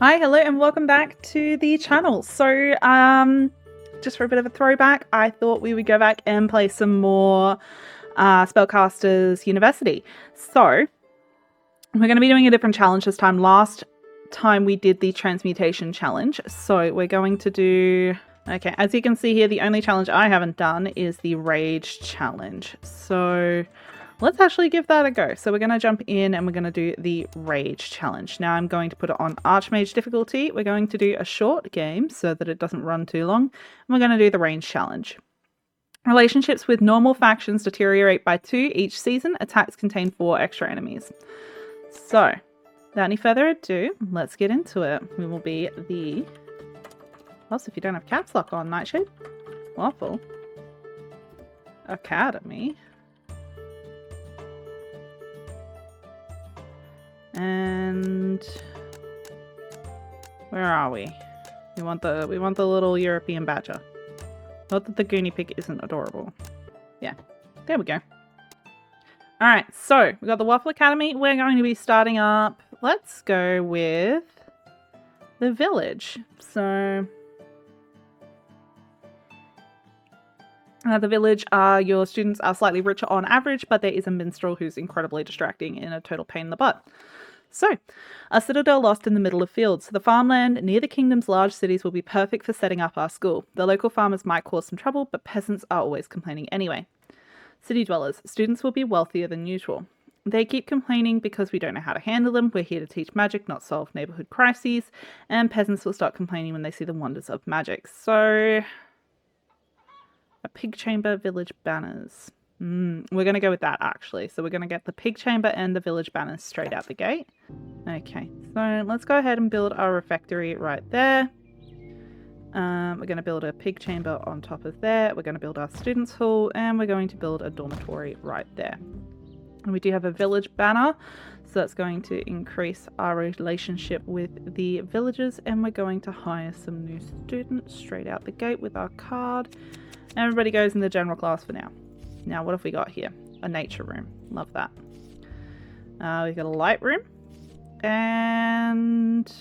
Hi, hello, and welcome back to the channel. So, just for a bit of a throwback, I thought we would go back and play some more Spellcasters University. So, we're going to be doing a different challenge this time. Last time we did the transmutation challenge. So, we're going to do... Okay, as you can see here, the only challenge I haven't done is the rage challenge. So... let's actually give that a go. So we're going to jump in and we're going to do the rage challenge. Now I'm going to put it on Archmage difficulty. We're going to do a short game so that it doesn't run too long. And we're going to do the range challenge. Relationships with normal factions deteriorate by 2 each season. Attacks contain 4 extra enemies. So without any further ado, let's get into it. We will be the... Plus, if you don't have caps lock on, Nightshade. Waffle. Academy. And where are we? We want the little European badger. Not that the Goonie pig isn't adorable. Yeah, there we go. All right, so we got the Waffle Academy. We're going to be starting up. Let's go with the village. So the village, your students are slightly richer on average, but there is a minstrel who's incredibly distracting and a total pain in the butt. So, a citadel lost in the middle of fields. The farmland near the kingdom's large cities will be perfect for setting up our school. The local farmers might cause some trouble, but peasants are always complaining anyway. City dwellers. Students will be wealthier than usual. They keep complaining because we don't know how to handle them. We're here to teach magic, not solve neighborhood crises. And peasants will start complaining when they see the wonders of magic. So... a pig chamber, village banners. We're going to go with that, actually. So we're going to get the pig chamber and the village banners straight out the gate. Okay, so let's go ahead and build our refectory right there. We're going to build a pig chamber on top of there. We're going to build our students' hall, and we're going to build a dormitory right there. And we do have a village banner, so that's going to increase our relationship with the villagers, and we're going to hire some new students straight out the gate with our card. Everybody goes in the general class for now. Now, what have we got here? A nature room. Love that. We've got a light room. And...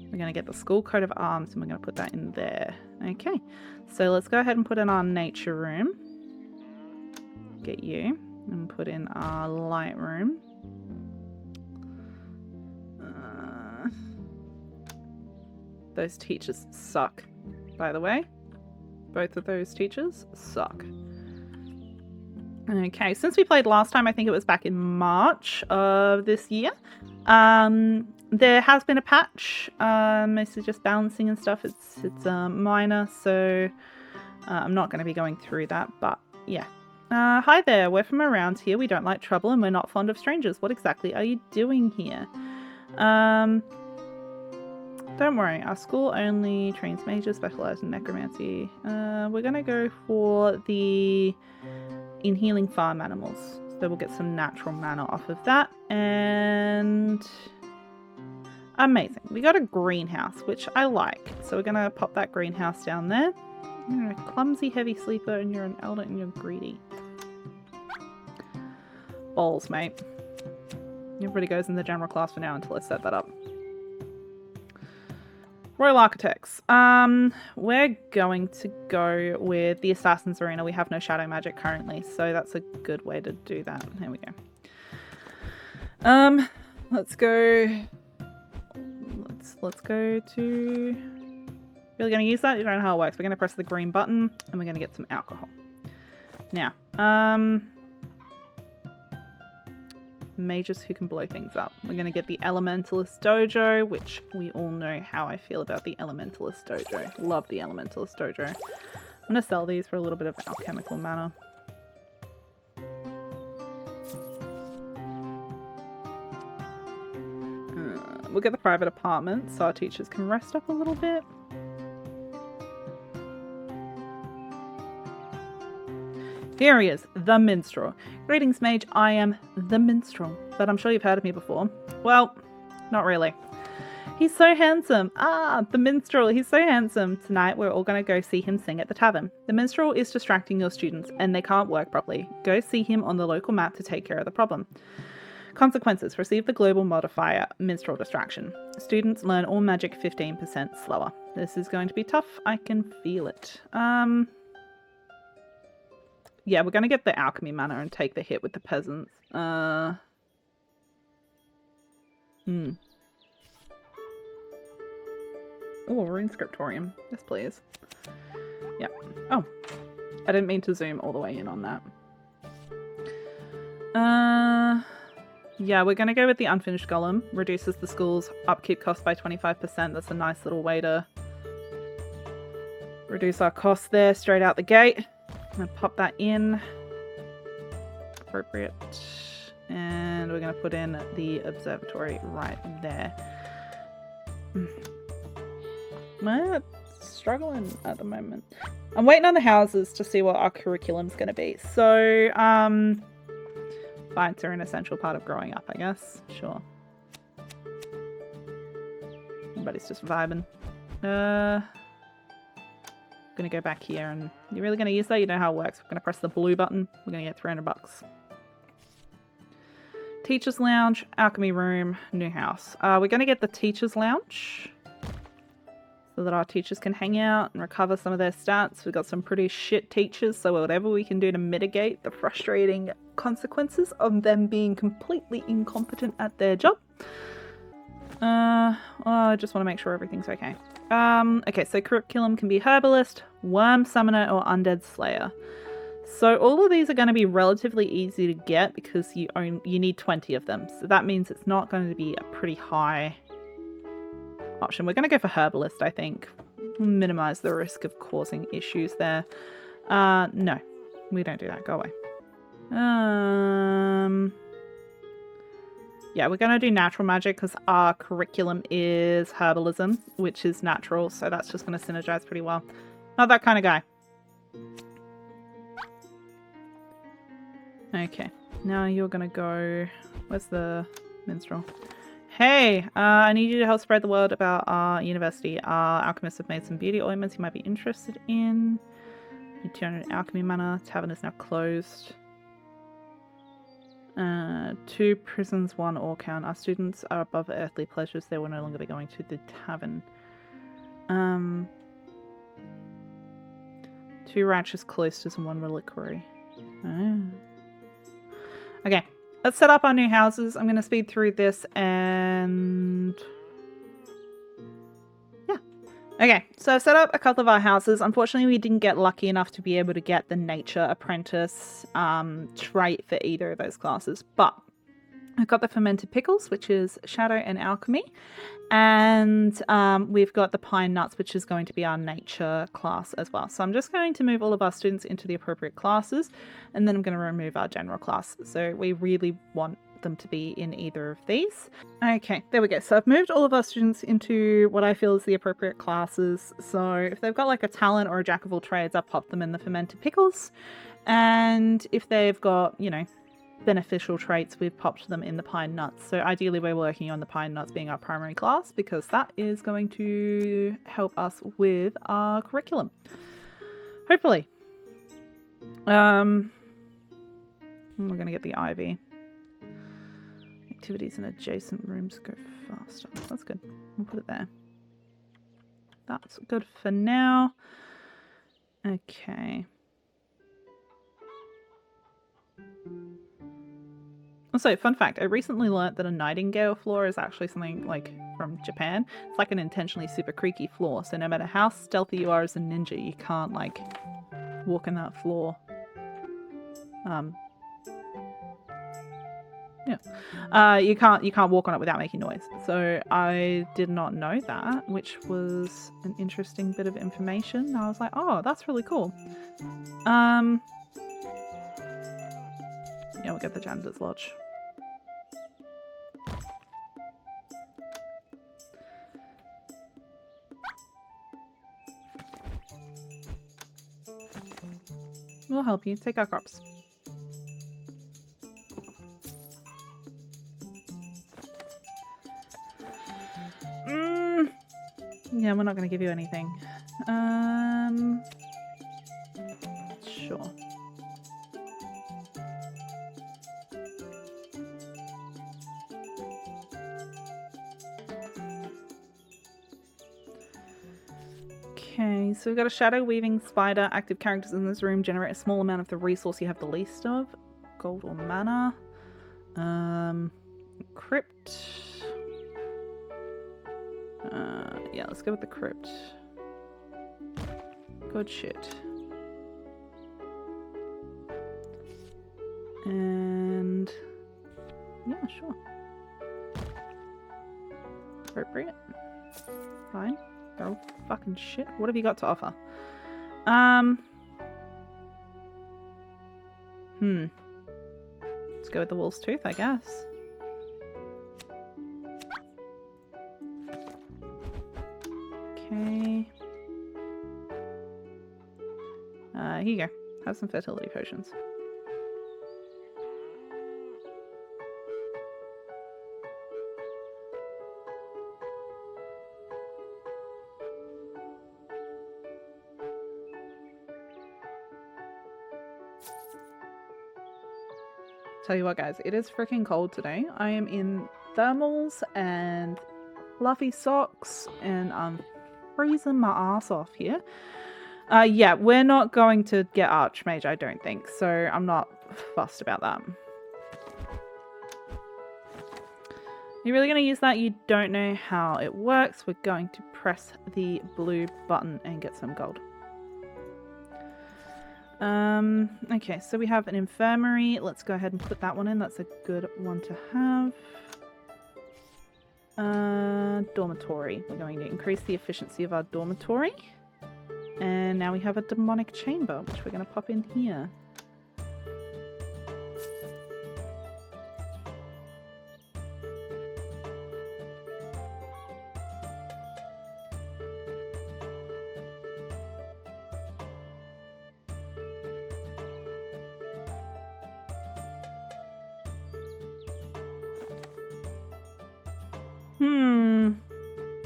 we're going to get the school coat of arms and we're going to put that in there. Okay. So let's go ahead and put in our nature room. Get you. And put in our light room. Those teachers suck, by the way. Both of those teachers suck. Okay, since we played last time, I think it was back in March of this year, there has been a patch, mostly just balancing and stuff. It's minor, so I'm not going to be going through that, but yeah. Hi there, we're from around here. We don't like trouble and we're not fond of strangers. What exactly are you doing here? Don't worry, our school only trains mages specialized in necromancy. We're going to go for the in healing farm animals. So we'll get some natural mana off of that. And amazing. We got a greenhouse, which I like. So we're going to pop that greenhouse down there. You're a clumsy heavy sleeper and you're an elder and you're greedy. Balls, mate. Everybody goes in the general class for now until I set that up. Royal Architects. We're going to go with the Assassin's Arena. We have no shadow magic currently, so that's a good way to do that. There we go. Let's go. Let's go to. Really going to use that? You don't know how it works. We're going to press the green button, and we're going to get some alcohol. Now, mages who can blow things up. We're going to get the Elementalist Dojo, which we all know how I feel about the Elementalist Dojo. Love the Elementalist Dojo. I'm going to sell these for a little bit of alchemical mana. We'll get the private apartment so our teachers can rest up a little bit. Here he is, the minstrel. Greetings, mage. I am the minstrel, but I'm sure you've heard of me before. Well, not really. He's so handsome. Ah, the minstrel. He's so handsome. Tonight we're all going to go see him sing at the tavern. The minstrel is distracting your students and they can't work properly. Go see him on the local map to take care of the problem. Consequences. Receive the global modifier, minstrel distraction. Students learn all magic 15% slower. This is going to be tough. I can feel it. Yeah, we're going to get the alchemy mana and take the hit with the peasants. Oh, rune scriptorium. Yes, please. Yep. Oh, I didn't mean to zoom all the way in on that. Yeah, we're going to go with the unfinished golem. Reduces the school's upkeep cost by 25%. That's a nice little way to reduce our costs there straight out the gate. I'm going to pop that in. Appropriate. And we're going to put in the observatory right there. We're struggling at the moment. I'm waiting on the houses to see what our curriculum's going to be. So, fights are an essential part of growing up, I guess. Sure. Everybody's just vibing. Gonna go back here and you're really gonna use that? You know how it works. We're gonna press the blue button. We're gonna get $300. Teacher's lounge, alchemy room, new house. We're gonna get the teacher's lounge so that our teachers can hang out and recover some of their stats. We've got some pretty shit teachers, so whatever we can do to mitigate the frustrating consequences of them being completely incompetent at their job. I just want to make sure everything's okay. Okay, so curriculum can be herbalist, worm summoner, or undead slayer. So all of these are going to be relatively easy to get because you need 20 of them. So that means it's not going to be a pretty high option. We're going to go for herbalist, I think. Minimize the risk of causing issues there. No, we don't do that. Go away. Yeah, we're going to do natural magic because our curriculum is herbalism, which is natural. So that's just going to synergize pretty well. Not that kind of guy. Okay, now you're going to go... Where's the minstrel? Hey, I need you to help spread the word about our university. Our alchemists have made some beauty ointments you might be interested in. Need 200 alchemy mana. Tavern is now closed. 2 prisons, 1 ore count. Our students are above earthly pleasures. They will no longer be going to the tavern. 2 righteous cloisters and 1 reliquary. Oh. Okay, let's set up our new houses. I'm going to speed through this and... yeah. Okay, so I've set up a couple of our houses. Unfortunately, we didn't get lucky enough to be able to get the nature apprentice trait for either of those classes. But I've got the fermented pickles, which is shadow and alchemy. And we've got the pine nuts, which is going to be our nature class as well. So I'm just going to move all of our students into the appropriate classes, and then I'm going to remove our general class. So we really want them to be in either of these. Okay, there we go. So I've moved all of our students into what I feel is the appropriate classes. So if they've got like a talent or a jack of all trades, I've popped them in the fermented pickles. And if they've got, you know, beneficial traits, we've popped them in the pine nuts. So ideally we're working on the pine nuts being our primary class because that is going to help us with our curriculum. Hopefully. We're going to get the ivy. Activities in adjacent rooms go faster. That's good. We'll put it there. That's good for now. Okay. Also, fun fact, I recently learnt that a nightingale floor is actually something like from Japan. It's like an intentionally super creaky floor, so no matter how stealthy you are as a ninja, you can't like walk in that floor. You can't walk on it without making noise. So I did not know that, which was an interesting bit of information. I was like, oh, that's really cool. Yeah, we'll get the janitor's lodge. We'll help you. Take our crops. Yeah, we're not going to give you anything. Sure. Okay, so we've got a shadow weaving spider. Active characters in this room generate a small amount of the resource you have the least of. Gold or mana. Crypt. Yeah, let's go with the crypt. Good shit. And yeah, sure. Appropriate. Fine. Go fucking shit. What have you got to offer? Let's go with the wolf's tooth, I guess. Okay. Here you go. Have some fertility potions. Tell you what, guys, it is freaking cold today. I am in thermals and fluffy socks, and I'm freezing my ass off here. Yeah, we're not going to get Archmage, I don't think, so I'm not fussed about that. You're really going to use that? You don't know how it works. We're going to press the blue button and get some gold. Okay, so we have an infirmary. Let's go ahead and put that one in. That's a good one to have. Dormitory. We're going to increase the efficiency of our dormitory. And now we have a demonic chamber, which we're going to pop in here.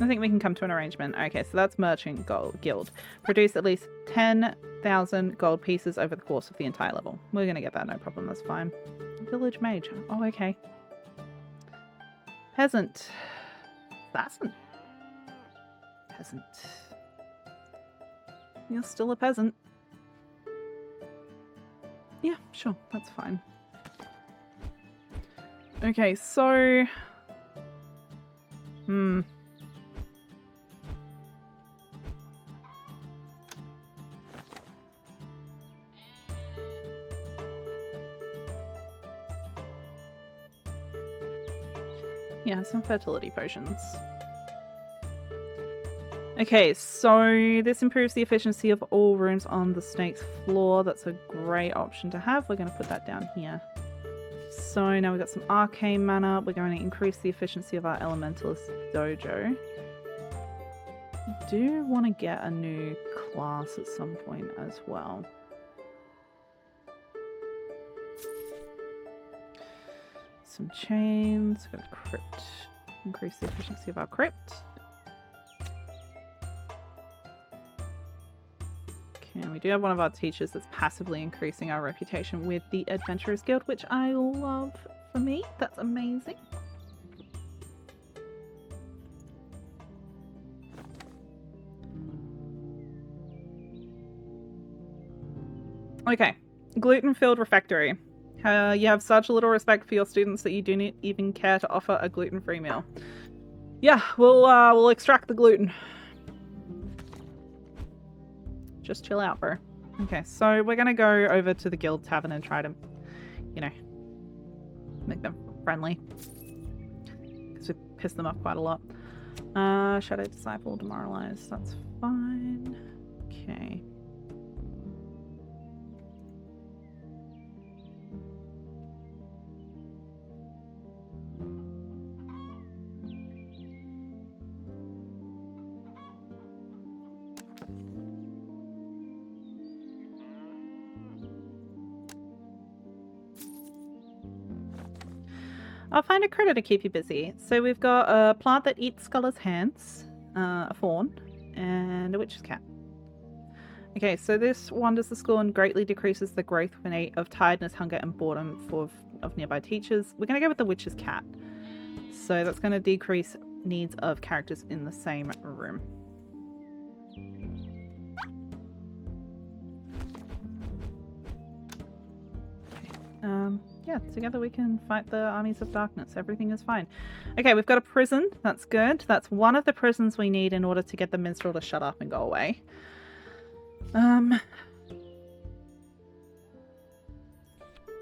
I think we can come to an arrangement. Okay, so that's Merchant Guild. Produce at least 10,000 gold pieces over the course of the entire level. We're going to get that, no problem. That's fine. Village Mage. Oh, okay. Peasant. Assassin. Peasant. You're still a peasant. Yeah, sure. That's fine. Okay, so... Yeah, some fertility potions. Okay, so this improves the efficiency of all rooms on the snake's floor. That's a great option to have. We're going to put that down here. So now we've got some arcane mana. We're going to increase the efficiency of our elementalist dojo. I do want to get a new class at some point as well. Some chains. We've got a crypt. Increase the efficiency of our crypt. Okay, and we do have one of our teachers that's passively increasing our reputation with the Adventurers Guild, which I love for me. That's amazing. Okay, gluten-filled refectory. You have such little respect for your students that you do not even care to offer a gluten-free meal. Yeah, we'll extract the gluten. Just chill out, bro. Okay, so we're gonna go over to the guild tavern and try to, you know, make them friendly. Because we pissed them off quite a lot. Shadow Disciple, demoralized. That's fine. Okay. I'll find a critter to keep you busy. So we've got a plant that eats Sculler's hands. a fawn, and a witch's cat. Okay, so this wanders the school and greatly decreases the growth of tiredness, hunger, and boredom of nearby teachers. We're going to go with the witch's cat. So that's going to decrease needs of characters in the same room. Yeah, together we can fight the armies of darkness. Everything is fine. Okay, we've got a prison. That's good. That's one of the prisons we need in order to get the minstrel to shut up and go away. Gonna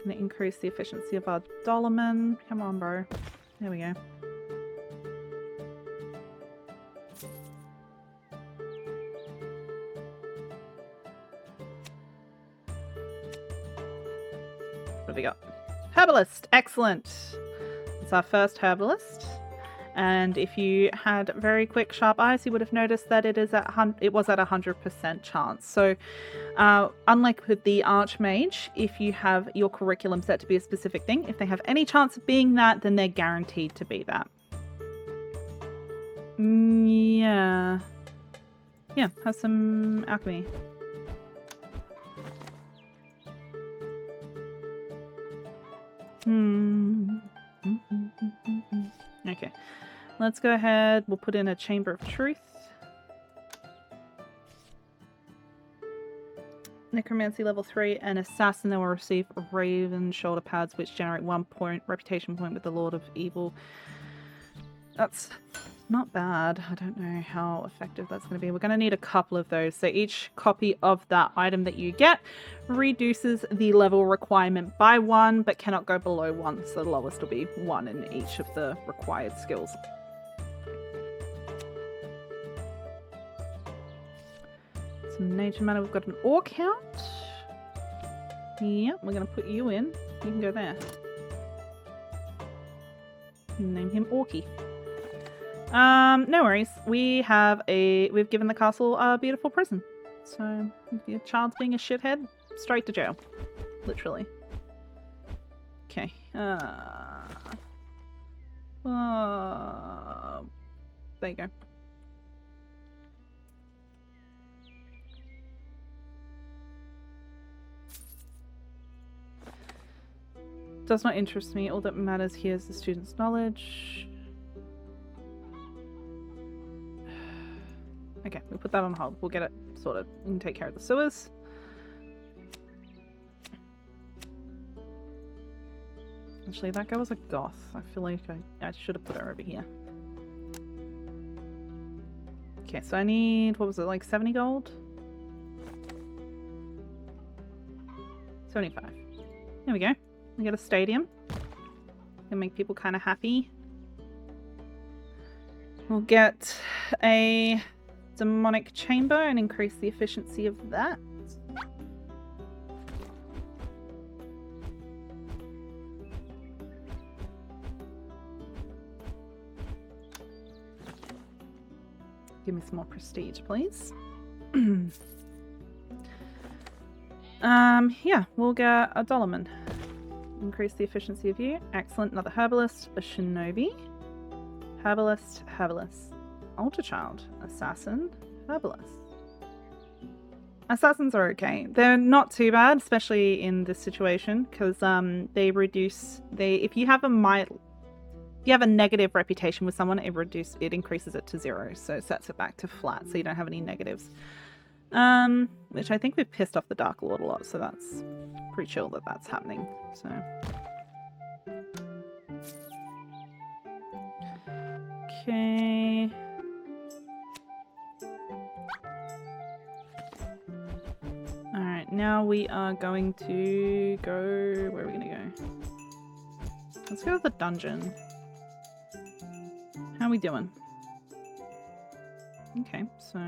increase the efficiency of our Dollarman. Come on, bro. There we go. What have we got? Herbalist. Excellent. It's our first herbalist. And if you had very quick, sharp eyes, you would have noticed that it was at 100% chance. So, unlike with the Archmage, if you have your curriculum set to be a specific thing, if they have any chance of being that, then they're guaranteed to be that. Yeah. Yeah, have some alchemy. Okay. Let's go ahead. We'll put in a Chamber of Truth. Necromancy level 3 and Assassin that will receive Raven shoulder pads which generate 1 point reputation point with the Lord of Evil. That's not bad. I don't know how effective that's going to be. We're going to need a couple of those. So each copy of that item that you get reduces the level requirement by 1 but cannot go below 1. So the lowest will be 1 in each of the required skills. Nature matter, we've got an orc count. Yep, we're going to put you in. You can go there. Name him Orky. No worries. We've given the castle a beautiful prison. So if your child's being a shithead, straight to jail. Literally. Okay. There you go. Does not interest me. All that matters here is the student's knowledge. Okay, we'll put that on hold. We'll get it sorted. We can take care of the sewers. Actually, that guy was a goth. I feel like I should have put her over here. Okay, so I need, what was it, like 70 gold? 75. There we go. We get a stadium. Can make people kind of happy. We'll get a demonic chamber and increase the efficiency of that. Give me some more prestige, please. Yeah, we'll get a Dollarman. Increase the efficiency of you. Excellent. Another herbalist, a shinobi, herbalist, altar child, assassin, herbalist. Assassins are okay. They're not too bad, especially in this situation, because they reduce. If you have a negative reputation with someone, it increases it to 0, so it sets it back to flat, so you don't have any negatives. Which I think we've pissed off the Dark Lord a lot, so that's pretty chill that that's happening. So, okay. All right, now we are going to go. Where are we going to go? Let's go to the dungeon. How are we doing? Okay, so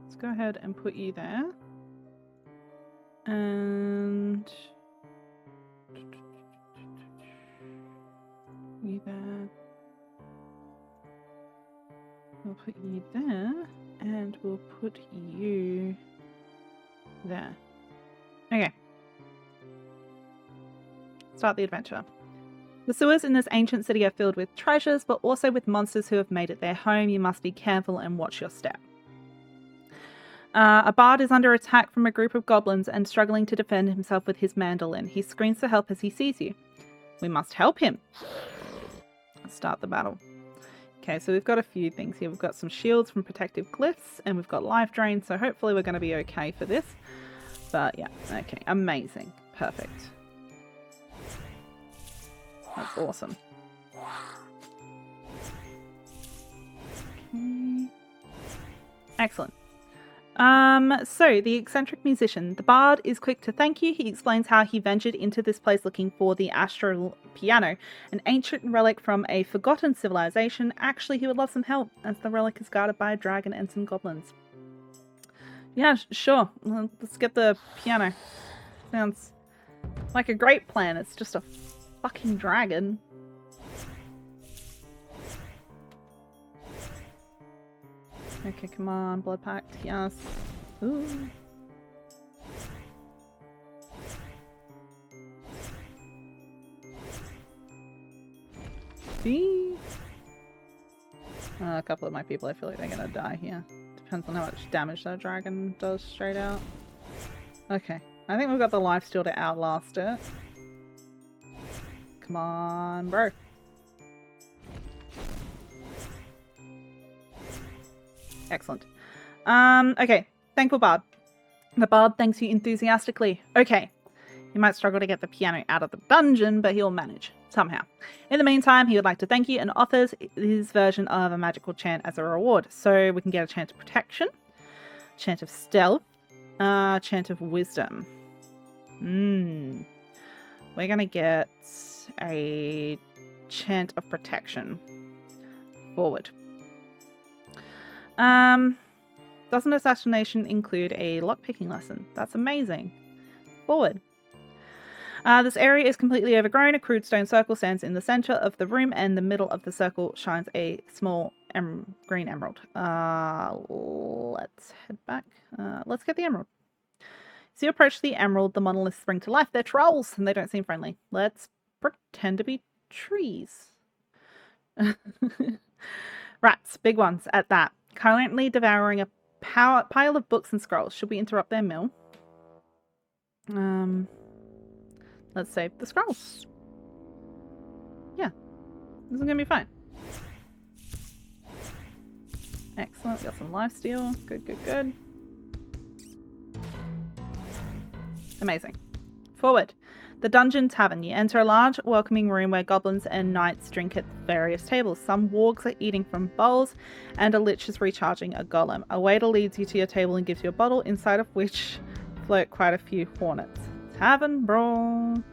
let's go ahead and put you there. And you there. We'll put you there, and we'll put you there. Okay. Start the adventure. The sewers in this ancient city are filled with treasures, but also with monsters who have made it their home. You must be careful and watch your step. A bard is under attack from a group of goblins and struggling to defend himself with his mandolin. He screams for help as he sees you. We must help him. Let's start the battle. Okay, so we've got a few things here. We've got some shields from protective glyphs, and we've got life drain, so hopefully we're going to be okay for this. But yeah, okay, amazing. Perfect. That's awesome. Okay. Excellent. So the eccentric musician. The bard is quick to thank you. He explains how he ventured into this place looking for the astral piano, an ancient relic from a forgotten civilization. Actually, he would love some help, as the relic is guarded by a dragon and some goblins. Yeah, sure. Let's get the piano. Sounds like a great plan. It's just a fucking dragon. Okay, come on, blood pact, yes. Ooh. See? A couple of my people, I feel like they're gonna die here. Depends on how much damage that dragon does straight out. Okay, I think we've got the lifesteal to outlast it. Come on, bro. Excellent. Okay. Thankful bard. The bard thanks you enthusiastically. Okay. He might struggle to get the piano out of the dungeon, but he'll manage somehow. In the meantime, he would like to thank you and offers his version of a magical chant as a reward. So we can get a chant of protection, chant of stealth, chant of wisdom. We're going to get a chant of protection. Forward. Doesn't assassination include a lockpicking lesson? That's amazing. Forward. This area is completely overgrown. A crude stone circle stands in the center of the room, and the middle of the circle shines a small green emerald. Let's head back. Let's get the emerald. As you approach the emerald, the monoliths spring to life. They're trolls, and they don't seem friendly. Let's pretend to be trees. Rats, big ones at that. Currently devouring a pile of books and scrolls. Should we interrupt their meal? Let's save the scrolls. Yeah, this is gonna be fine. Excellent, got some lifesteal. Good, good, good. Amazing. Forward. The Dungeon Tavern. You enter a large, welcoming room where goblins and knights drink at various tables. Some wargs are eating from bowls, and a lich is recharging a golem. A waiter leads you to your table and gives you a bottle, inside of which float quite a few hornets. Tavern brawl.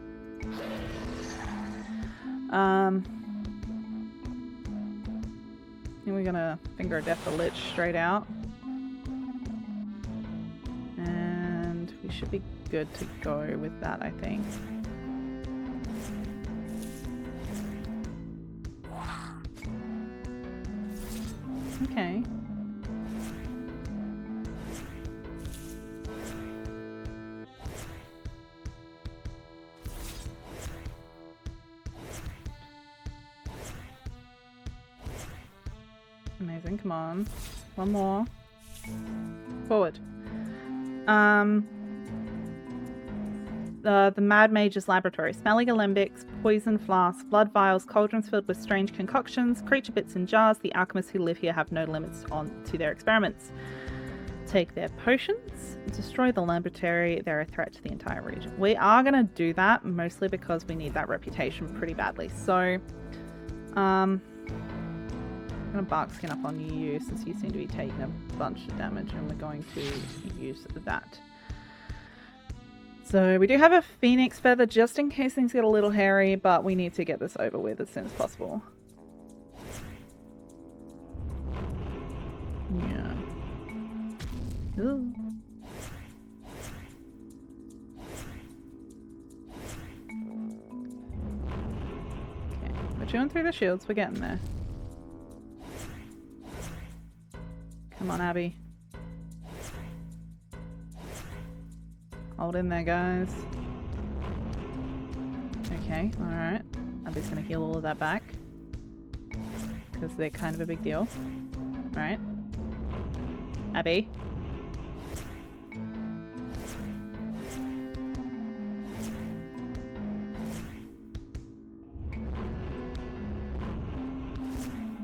We're gonna finger of death the lich straight out. And we should be good to go with that, I think. Okay. Amazing, come on. One more. Forward. The Mad Mage's laboratory. Smelling alembics, poison flasks, blood vials, cauldrons filled with strange concoctions, creature bits in jars. The alchemists who live here have no limits to their experiments. Take their potions, destroy the laboratory. They're a threat to the entire region. We are going to do that, mostly because we need that reputation pretty badly. So, I'm going to bark skin up on you since you seem to be taking a bunch of damage, and we're going to use that. So we do have a phoenix feather just in case things get a little hairy, but we need to get this over with as soon as possible. Yeah. Ooh. Okay, we're chewing through the shields, we're getting there. Come on, Abby. Hold in there, guys. Okay, alright. Abby's gonna heal all of that back. Because they're kind of a big deal. Right? Abby?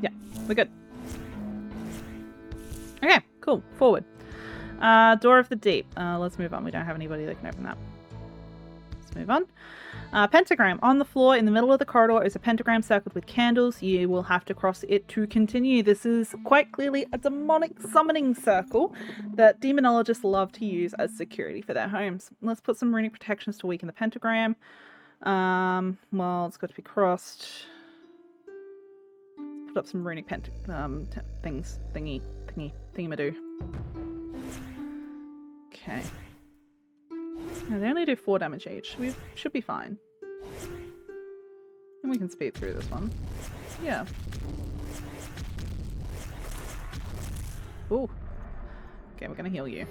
Yeah, we're good. Okay, cool. Forward. Door of the Deep. Let's move on. We don't have anybody that can open that. Let's move on. Pentagram. On the floor in the middle of the corridor is a pentagram circled with candles. You will have to cross it to continue. This is quite clearly a demonic summoning circle that demonologists love to use as security for their homes. Let's put some runic protections to weaken the pentagram. Well, it's got to be crossed. Put up some runic thingy-madoo. Okay. No, they only do 4 damage each. We should be fine. And we can speed through this one. Yeah. Ooh. Okay, we're gonna heal you.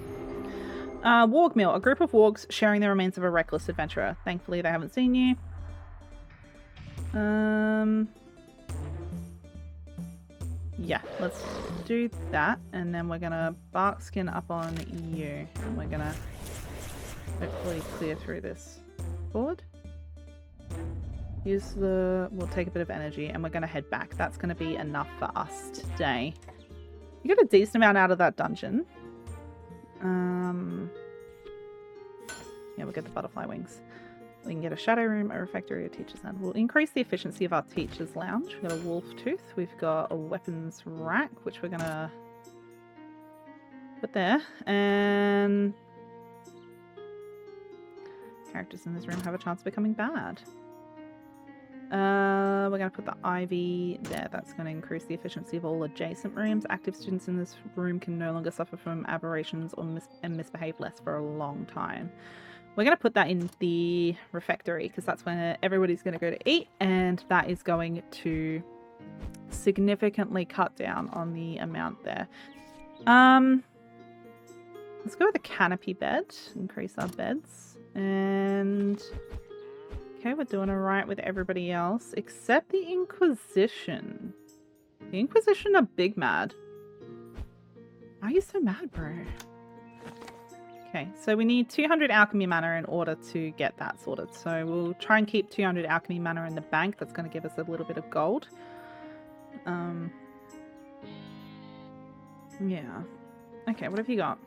Warg Mill. A group of wargs sharing the remains of a reckless adventurer. Thankfully, they haven't seen you. Yeah, let's do that. And then we're gonna bark skin up on you. And we're gonna hopefully clear through this. Forward. We'll take a bit of energy and we're going to head back. That's going to be enough for us today. You got a decent amount out of that dungeon. Yeah, we'll get the butterfly wings. We can get a shadow room, a refectory, a teacher's lounge. We'll increase the efficiency of our teacher's lounge. We've got a wolf tooth. We've got a weapons rack, which we're going to put there. And characters in this room have a chance of becoming bad. We're going to put the ivy there. That's going to increase the efficiency of all adjacent rooms. Active students in this room can no longer suffer from aberrations or misbehave less for a long time. We're going to put that in the refectory because that's where everybody's going to go to eat, and that is going to significantly cut down on the amount there. Let's go with a canopy bed. Increase our beds. And okay, we're doing alright with everybody else, except the Inquisition. The Inquisition are big mad. Why are you so mad, bro? Okay, so we need 200 alchemy mana in order to get that sorted. So we'll try and keep 200 alchemy mana in the bank. That's going to give us a little bit of gold. Yeah. Okay, what have you got?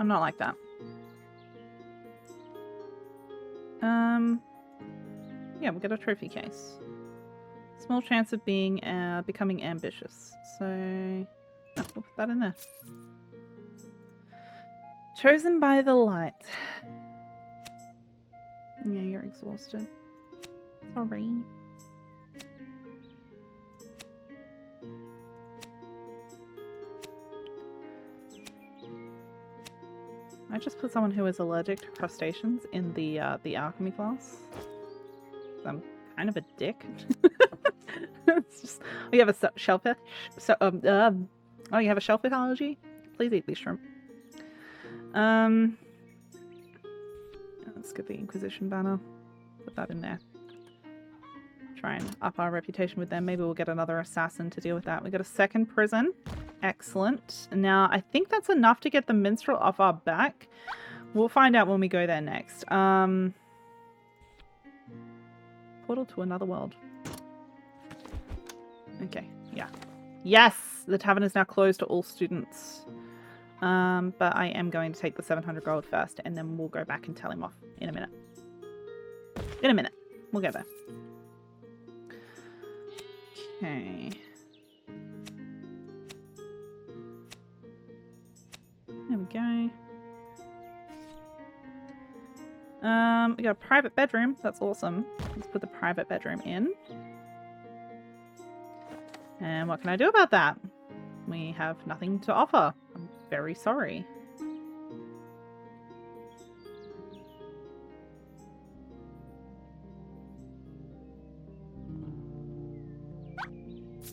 I'm not like that. Yeah, we'll get a trophy case. Small chance of being becoming ambitious. So we'll put that in there. Chosen by the light. Yeah, you're exhausted. Sorry. I just put someone who is allergic to crustaceans in the alchemy class. I'm kind of a dick. It's just, oh, you have a shellfish. Oh, you have a shellfish allergy? Please eat these shrimp. Let's get the Inquisition banner. Put that in there. Try and up our reputation with them. Maybe we'll get another assassin to deal with that. We got a second prison. Excellent. Now, I think that's enough to get the minstrel off our back. We'll find out when we go there next. Portal to another world. Okay, yeah. Yes! The tavern is now closed to all students. But I am going to take the 700 gold first, and then we'll go back and tell him off in a minute. In a minute. We'll get there. Okay. There we go. We got a private bedroom. That's awesome. Let's put the private bedroom in. And what can I do about that? We have nothing to offer. I'm very sorry.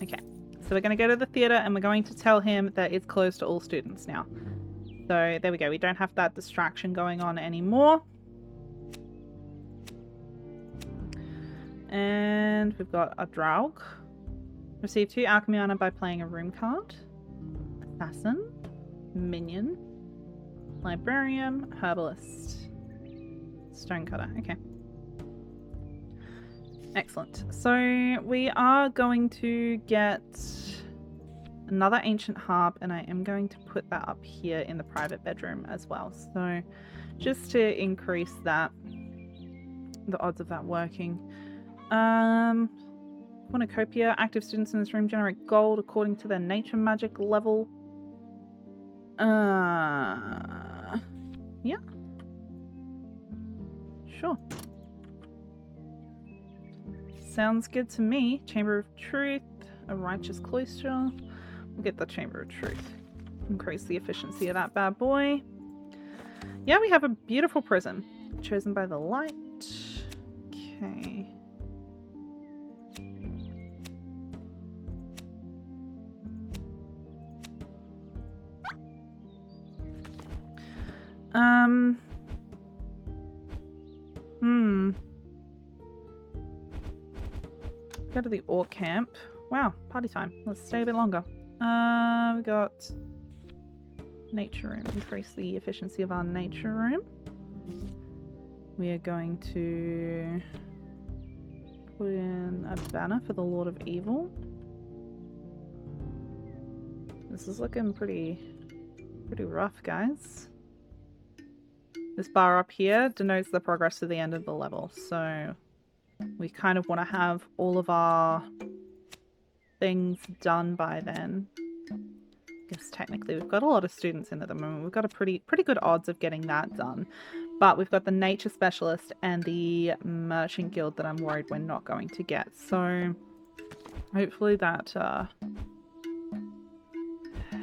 Okay, so we're going to go to the theatre and we're going to tell him that it's closed to all students now. So there we go. We don't have that distraction going on anymore. And we've got a Draug. Receive 2 alchemy mana by playing a room card. Assassin. Minion. Librarian. Herbalist. Stonecutter. Okay. Excellent. So we are going to get another ancient harp, and I am going to put that up here in the private bedroom as well. So just to increase that, the odds of that working. Cornucopia. Active students in this room generate gold according to their nature magic level. Yeah. Sure. Sounds good to me. Chamber of Truth. A righteous cloister. We'll get the Chamber of Truth. Increase the efficiency of that bad boy. Yeah, we have a beautiful prison. Chosen by the light. Okay. Go to the orc camp. Wow, party time. Let's stay a bit longer. We got nature room. Increase the efficiency of our nature room. We are going to put in a banner for the Lord of Evil. This is looking pretty rough, guys. This bar up here denotes the progress to the end of the level, so we kind of want to have all of our things done by then. I guess technically we've got a lot of students in at the moment. We've got a pretty good odds of getting that done. But we've got the nature specialist and the merchant guild that I'm worried we're not going to get. So hopefully that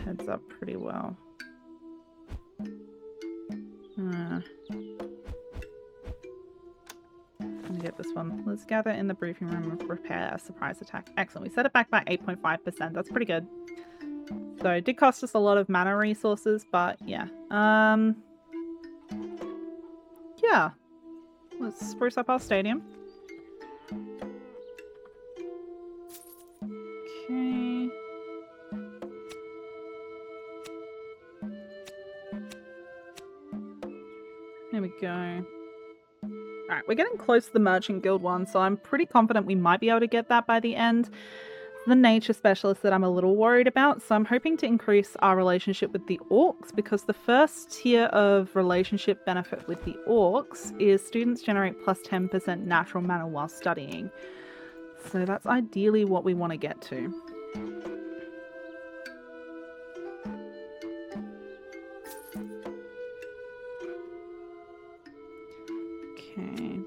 heads up pretty well. Let me get this one. Let's gather in the briefing room and prepare a surprise attack. Excellent. We set it back by 8.5%. That's pretty good. So it did cost us a lot of mana resources, but yeah. Yeah. Let's spruce up our stadium. Okay. There we go. Alright, we're getting close to the Merchant Guild one, so I'm pretty confident we might be able to get that by the end. It's the Nature Specialist that I'm a little worried about, so I'm hoping to increase our relationship with the Orcs, because the first tier of relationship benefit with the Orcs is students generate plus 10% natural mana while studying. So that's ideally what we want to get to. Okay.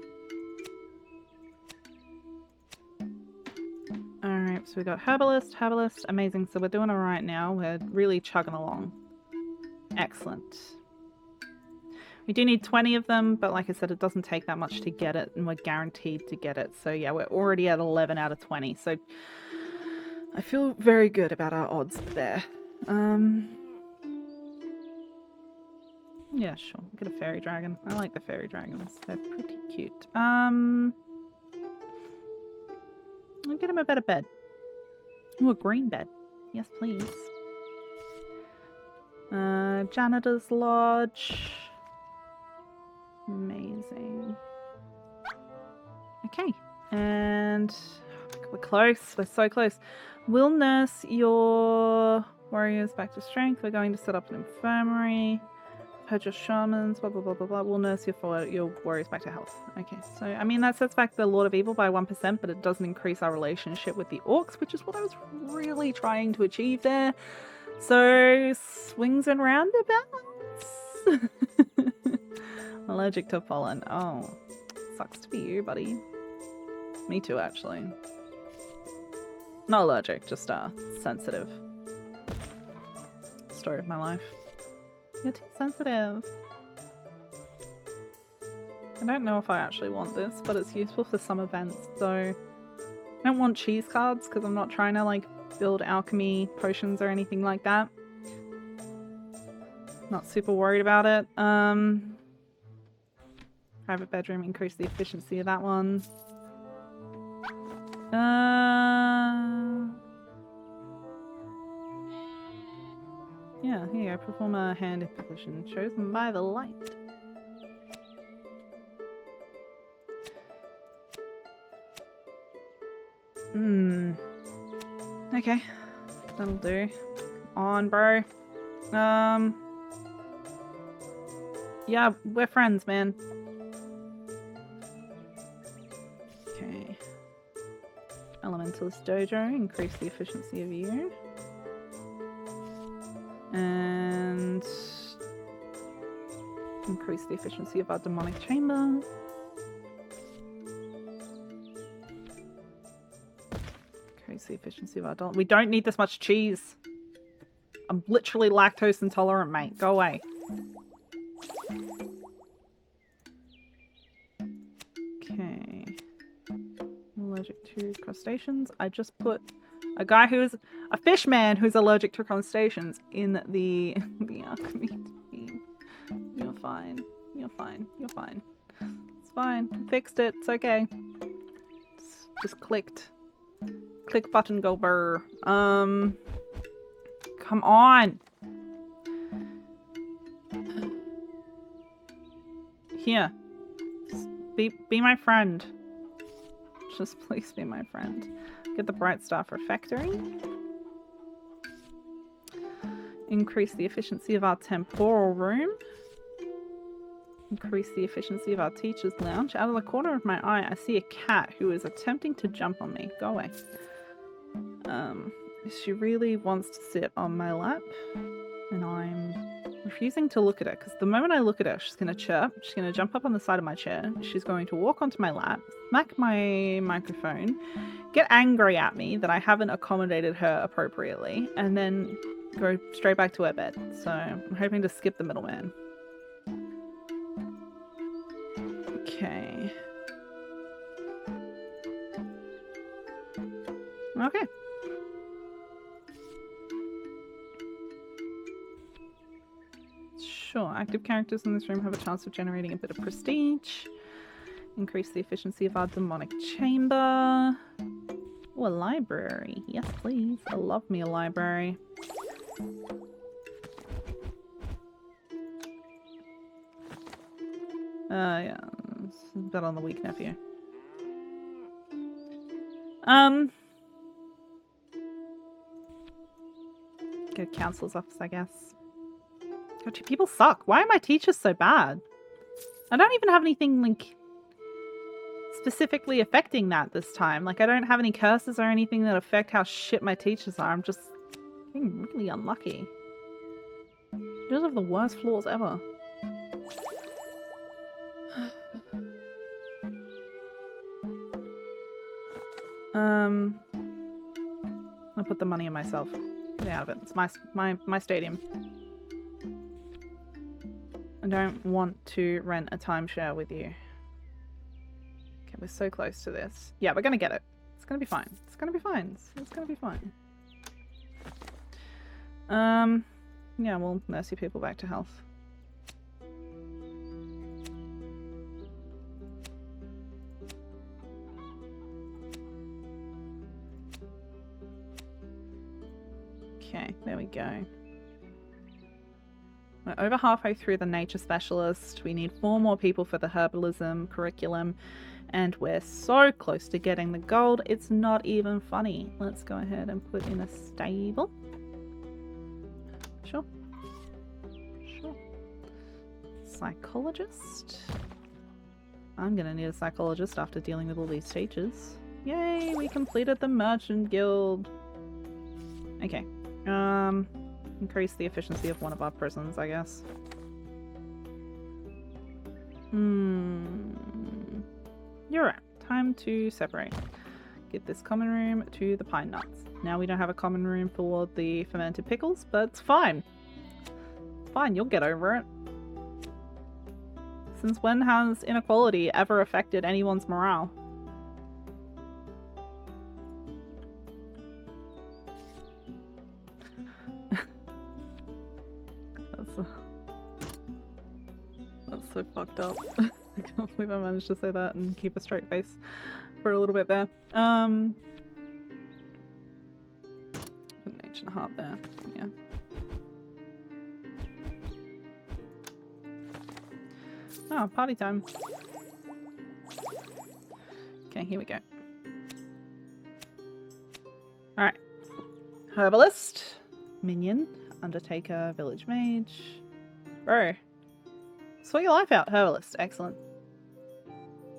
Alright, so we got Herbalist, amazing. So we're doing alright now. We're really chugging along. Excellent. We do need 20 of them, but like I said, it doesn't take that much to get it, and we're guaranteed to get it. So yeah, we're already at 11 out of 20. So I feel very good about our odds there. Yeah, sure. Get a fairy dragon. I like the fairy dragons. They're pretty cute. I'll get him a better bed. Ooh, a green bed. Yes, please. Janitor's Lodge. Amazing. Okay. And we're close. We're so close. We'll nurse your warriors back to strength. We're going to set up an infirmary. Purge your shamans, blah, blah, blah, blah, blah. We'll nurse your warriors back to health. Okay, so, I mean, that sets back the Lord of Evil by 1%, but it doesn't increase our relationship with the Orcs, which is what I was really trying to achieve there. So, swings and roundabouts. Allergic to pollen. Oh, sucks to be you, buddy. Me too, actually. Not allergic, just, sensitive. Story of my life. You're too sensitive. I don't know if I actually want this, but it's useful for some events, so I don't want cheese cards because I'm not trying to like build alchemy potions or anything like that. Not super worried about it. Private bedroom, increase the efficiency of that one. Yeah, here you go. Perform a hand in position chosen by the light. Okay. That'll do. Come on, bro. Yeah, we're friends, man. Okay. Elementalist Dojo, increase the efficiency of you. And increase the efficiency of our demonic chamber. Increase the efficiency of our we don't need this much cheese. I'm literally lactose intolerant, mate. Go away. Okay. Allergic to crustaceans. I just put a guy who's a fish man who's allergic to crustaceans in the alchemy team. You're fine. You're fine. You're fine. It's fine. Fixed it. It's okay. It's just clicked. Click button, go burr. Come on. Here. Just be my friend. Just please be my friend. Get the Bright Star Refectory. Increase the efficiency of our temporal room. Increase the efficiency of our teacher's lounge. Out of the corner of my eye, I see a cat who is attempting to jump on me. Go away. She really wants to sit on my lap, and I'm refusing to look at her because the moment I look at her, she's going to chirp, she's going to jump up on the side of my chair, she's going to walk onto my lap, smack my microphone, get angry at me that I haven't accommodated her appropriately, and then go straight back to her bed. So I'm hoping to skip the middleman. Okay. Okay. Sure, active characters in this room have a chance of generating a bit of prestige. Increase the efficiency of our demonic chamber. Oh, a library. Yes, please. I love me a library. Yeah. Bet on the weak nephew. Go to counselor's office, I guess. God, people suck. Why are my teachers so bad? I don't even have anything, like, specifically affecting that this time. Like, I don't have any curses or anything that affect how shit my teachers are. I'm just being really unlucky. They just have the worst flaws ever. I'll put the money in myself. Get out of it. It's my stadium. I don't want to rent a timeshare with you. Okay, we're so close to this. Yeah, we're gonna get it. It's gonna be fine. It's gonna be fine. It's gonna be fine. Yeah, we'll nurse you people back to health. Okay, there we go. We're over halfway through the nature specialist. We need 4 more people for the herbalism curriculum. And we're so close to getting the gold, it's not even funny. Let's go ahead and put in a stable. Sure. Sure. Psychologist. I'm gonna need a psychologist after dealing with all these teachers. Yay, we completed the merchant guild. Okay. Increase the efficiency of one of our prisons, I guess. You're right. Time to separate. Get this common room to the pine nuts. Now we don't have a common room for the fermented pickles, but it's fine. Fine, you'll get over it. Since when has inequality ever affected anyone's morale? That's so fucked up. I can't believe I managed to say that and keep a straight face for a little bit there. An ancient heart there, yeah. Oh, party time. Okay, here we go. Alright. Herbalist, minion, undertaker, village mage. Bro. Sort your life out, herbalist. Excellent.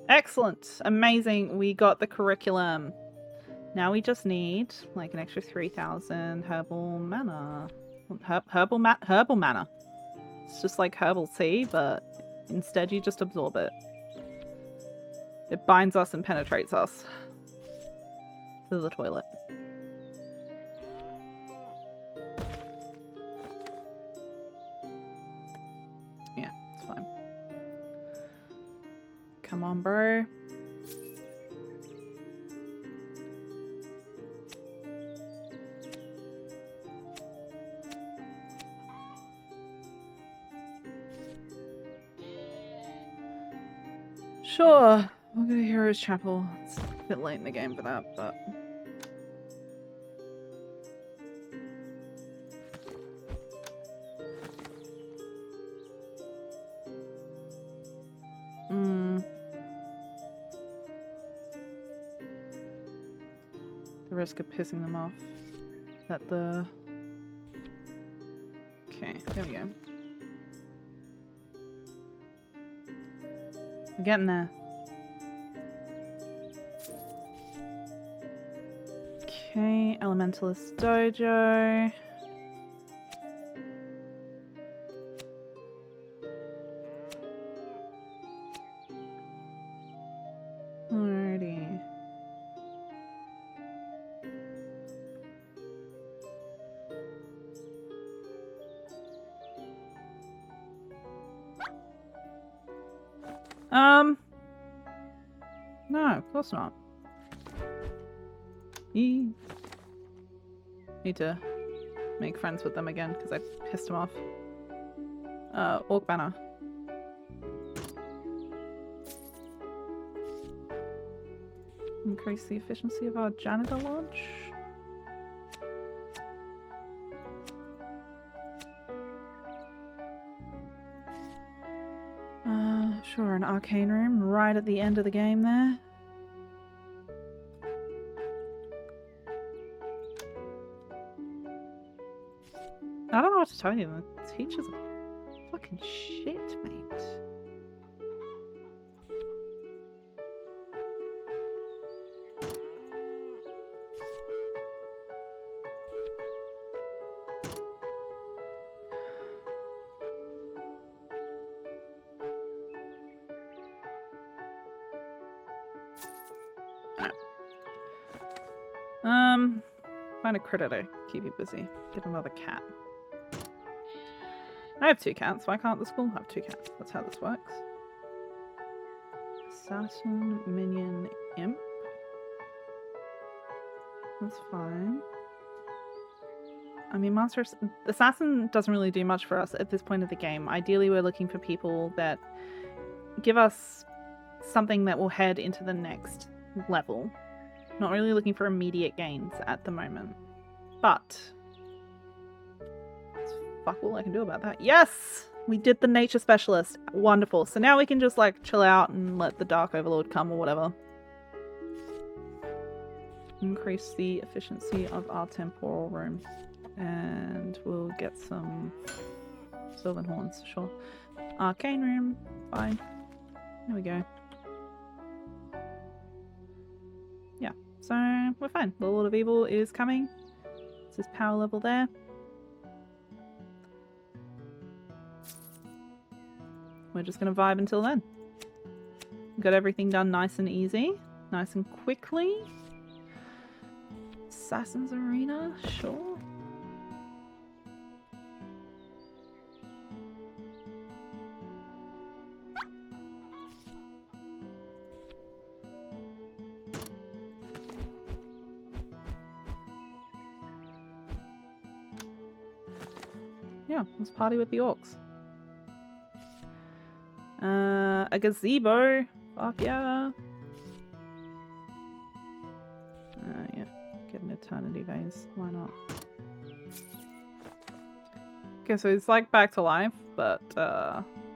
Excellent. Amazing. We got the curriculum. Now we just need like an extra 3,000 herbal mana. Herbal mana. It's just like herbal tea, but instead you just absorb it. It binds us and penetrates us to the toilet. Yeah, it's fine. Come on, bro. Sure, we'll go to Heroes Chapel. It's a bit late in the game for that, but... The risk of pissing them off. At the... Okay, there we go. We're getting there. Okay, Elementalist Dojo. Alrighty. No, of course not. Need to make friends with them again because I pissed them off. Orc banner. Increase the efficiency of our janitor lodge. Sure, an arcane room right at the end of the game there. I don't know what to tell you, the teachers are fucking shit, mate. Find a critter to keep you busy. Get another cat. I have 2 cats. Why can't the school have 2 cats? That's how this works. Assassin, minion, imp. That's fine. I mean, Master Assassin doesn't really do much for us at this point of the game. Ideally, we're looking for people that give us something that will head into the next level. Not really looking for immediate gains at the moment. But that's fuck all I can do about that. Yes! We did the nature specialist. Wonderful. So now we can just like chill out and let the Dark Overlord come or whatever. Increase the efficiency of our temporal room. And we'll get some Sylvan Horns, sure. Arcane room. Fine. There we go. Yeah. So we're fine. The Lord of Evil is coming. It's his power level there. We're just gonna vibe until then. Got everything done nice and easy, nice and quickly. Assassin's Arena, sure. Yeah, let's party with the orcs. A gazebo. Fuck yeah. Yeah. Get an eternity vase. Why not? Okay, so it's like back to life, but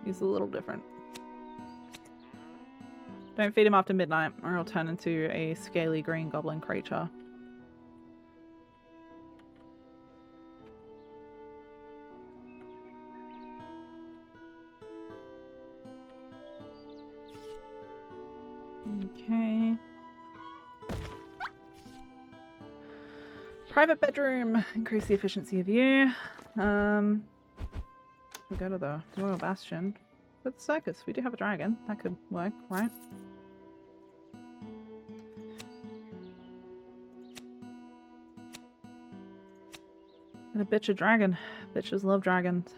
he's a little different. Don't feed him after midnight, or he'll turn into a scaly green goblin creature. Okay. Private bedroom. Increase the efficiency of view. We'll go to the Royal Bastion. But the circus, we do have a dragon. That could work, right? And a bitch a dragon. Bitches love dragons.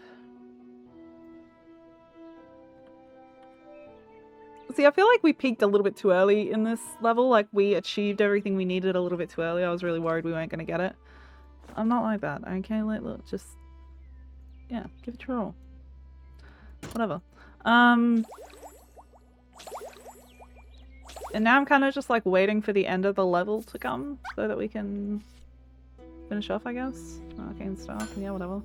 See, I feel like we peaked a little bit too early in this level. Like, we achieved everything we needed a little bit too early. I was really worried we weren't going to get it. I'm not like that. Okay, look, just... yeah, give it a roll. Whatever. And now I'm kind of just, like, waiting for the end of the level to come so that we can finish off, I guess. Arcane stuff. Yeah, whatever.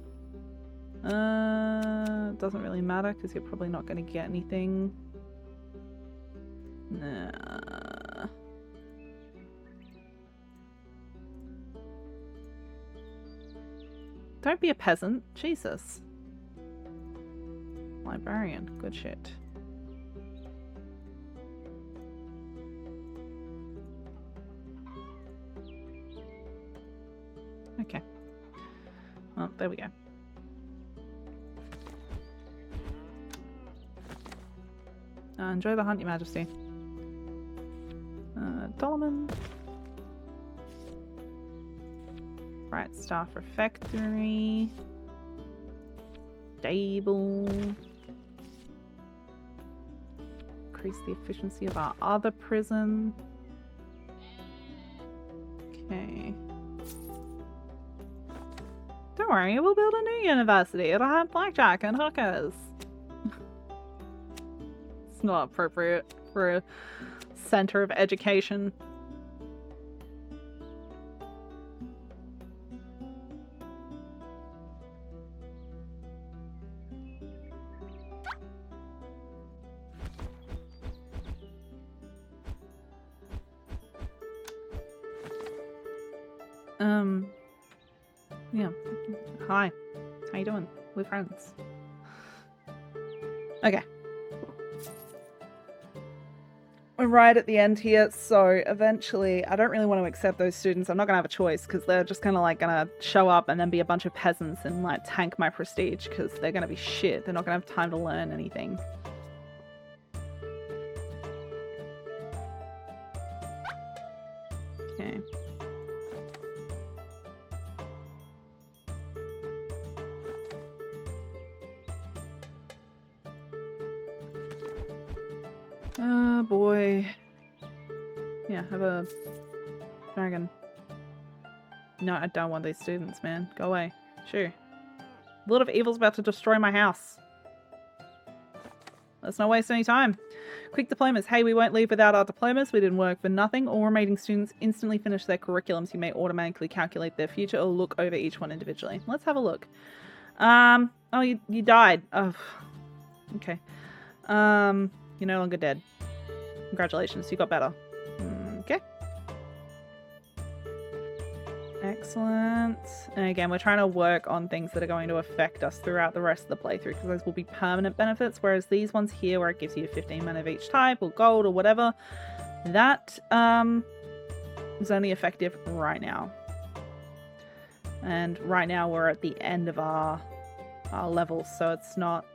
Doesn't really matter because you're probably not going to get anything. Nah. Don't be a peasant. Jesus. Librarian. Good shit. Okay. Well, there we go. Enjoy the hunt, Your Majesty. Dolman. Bright Star Refectory. Stable. Increase the efficiency of our other prison. Okay. Don't worry, we'll build a new university. It'll have blackjack and hookers. It's not appropriate for a center of education. Yeah. Hi. How you doing? We're friends. Okay. We're right at the end here, so eventually I don't really want to accept those students. I'm not going to have a choice because they're just kind of like going to show up and then be a bunch of peasants and like tank my prestige because they're going to be shit. They're not going to have time to learn anything. Okay. Oh boy. Yeah, have a dragon. No, I don't want these students, man. Go away. Sure. Lord of Evil's about to destroy my house. Let's not waste any time. Quick diplomas. Hey, we won't leave without our diplomas. We didn't work for nothing. All remaining students instantly finish their curriculums. You may automatically calculate their future or look over each one individually. Let's have a look. Oh, you died. Oh, okay. You're no longer dead. Congratulations, you got better. Okay. Excellent. And again, we're trying to work on things that are going to affect us throughout the rest of the playthrough because those will be permanent benefits, whereas these ones here where it gives you 15 mana of each type or gold or whatever, that is only effective right now. And right now we're at the end of our level, so it's not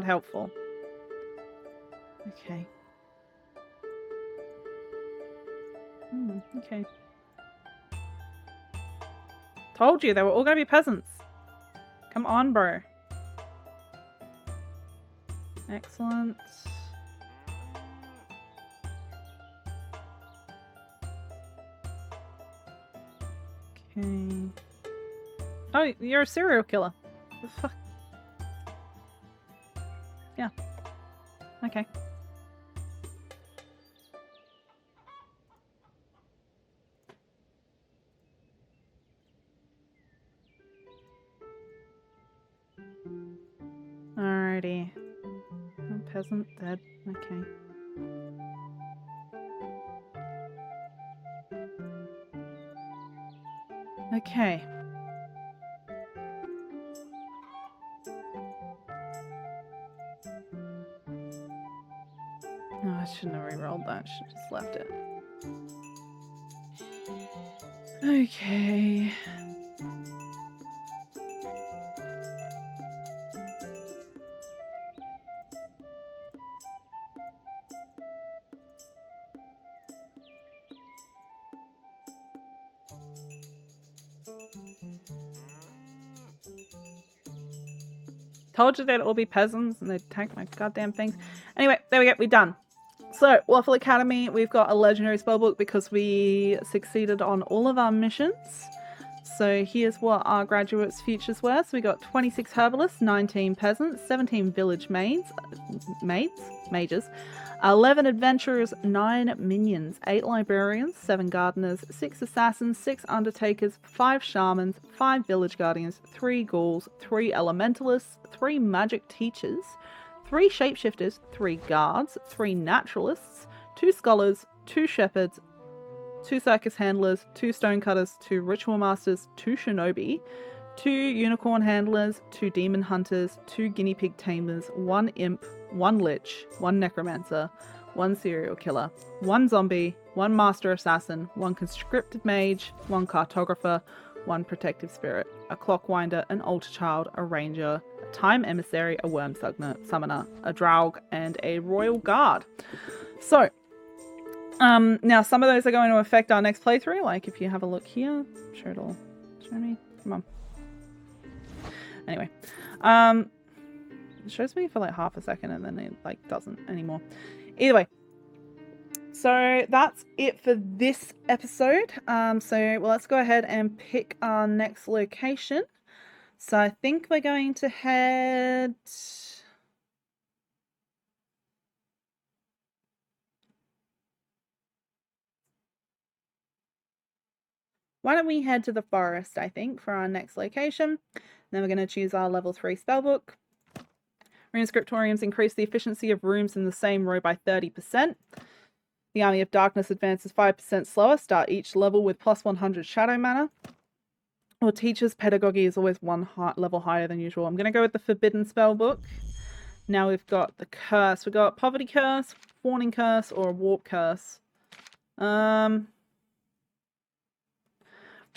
helpful. Okay. Okay. Told you, they were all gonna be peasants. Come on, bro. Excellent. Okay. Oh, you're a serial killer. What the fuck? Yeah. Okay. Alrighty. Peasant dead. Okay. Okay. Oh, I shouldn't have re-rolled that. I should have just left it. Okay. Told you they'd all be peasants and they'd tank my goddamn things. Anyway, there we go. We're done. So, Waffle Academy, we've got a legendary spellbook because we succeeded on all of our missions. So here's what our graduates' futures were. So we got 26 herbalists, 19 peasants, 17 village mages, 11 adventurers, 9 minions, 8 librarians, 7 gardeners, 6 assassins, 6 undertakers, 5 shamans, 5 village guardians, 3 ghouls, 3 elementalists, 3 magic teachers, 3 shapeshifters, 3 guards, 3 naturalists, 2 scholars, 2 shepherds, 2 circus handlers, 2 stonecutters, 2 ritual masters, 2 shinobi, 2 unicorn handlers, 2 demon hunters, 2 guinea pig tamers, 1 imp, 1 lich, 1 necromancer, 1 serial killer, 1 zombie, 1 master assassin, 1 conscripted mage, 1 cartographer, 1 protective spirit, a clockwinder, an altar child, a ranger, a time emissary, a worm summoner, a draug, and a royal guard. So, now some of those are going to affect our next playthrough. Like if you have a look here, I'm sure it'll show me. Come on. Anyway, it shows me for like half a second and then it like doesn't anymore. Either way, so that's it for this episode. So well, let's go ahead and pick our next location. So I think we're going to head. Why don't we head to the forest, I think, for our next location. Then we're going to choose our level 3 spellbook. Rune scriptoriums increase the efficiency of rooms in the same row by 30%. The Army of Darkness advances 5% slower. Start each level with plus 100 shadow mana. Or Teacher's Pedagogy is always one level higher than usual. I'm going to go with the Forbidden spellbook. Now we've got the Curse. We've got Poverty Curse, Fawning Curse, or a Warp Curse.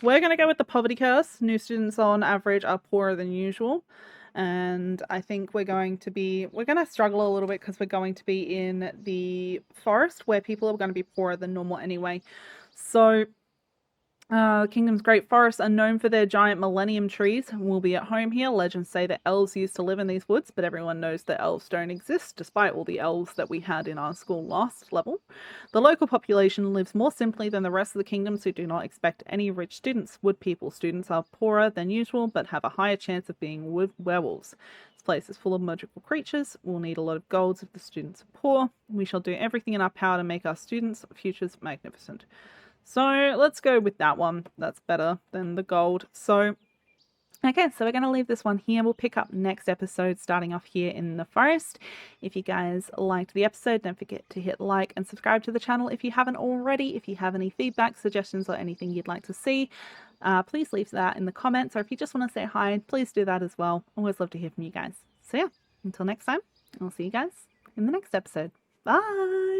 We're going to go with the Poverty Curse. New students on average are poorer than usual. And I think we're going to struggle a little bit because we're going to be in the forest where people are going to be poorer than normal anyway. So the kingdom's great forests are known for their giant millennium trees and will be at home here. Legends say that elves used to live in these woods, but everyone knows that elves don't exist, despite all the elves that we had in our school last level. The local population lives more simply than the rest of the kingdom, so do not expect any rich students. Wood people students are poorer than usual, but have a higher chance of being werewolves. This place is full of magical creatures. We'll need a lot of golds if the students are poor. We shall do everything in our power to make our students' futures magnificent. So let's go with that one. That's better than the gold. So, okay, so we're going to leave this one here. We'll pick up next episode starting off here in the forest. If you guys liked the episode, don't forget to hit like and subscribe to the channel if you haven't already. If you have any feedback, suggestions, or anything you'd like to see, please leave that in the comments. Or if you just want to say hi, please do that as well. Always love to hear from you guys. So yeah, until next time, I'll see you guys in the next episode. Bye!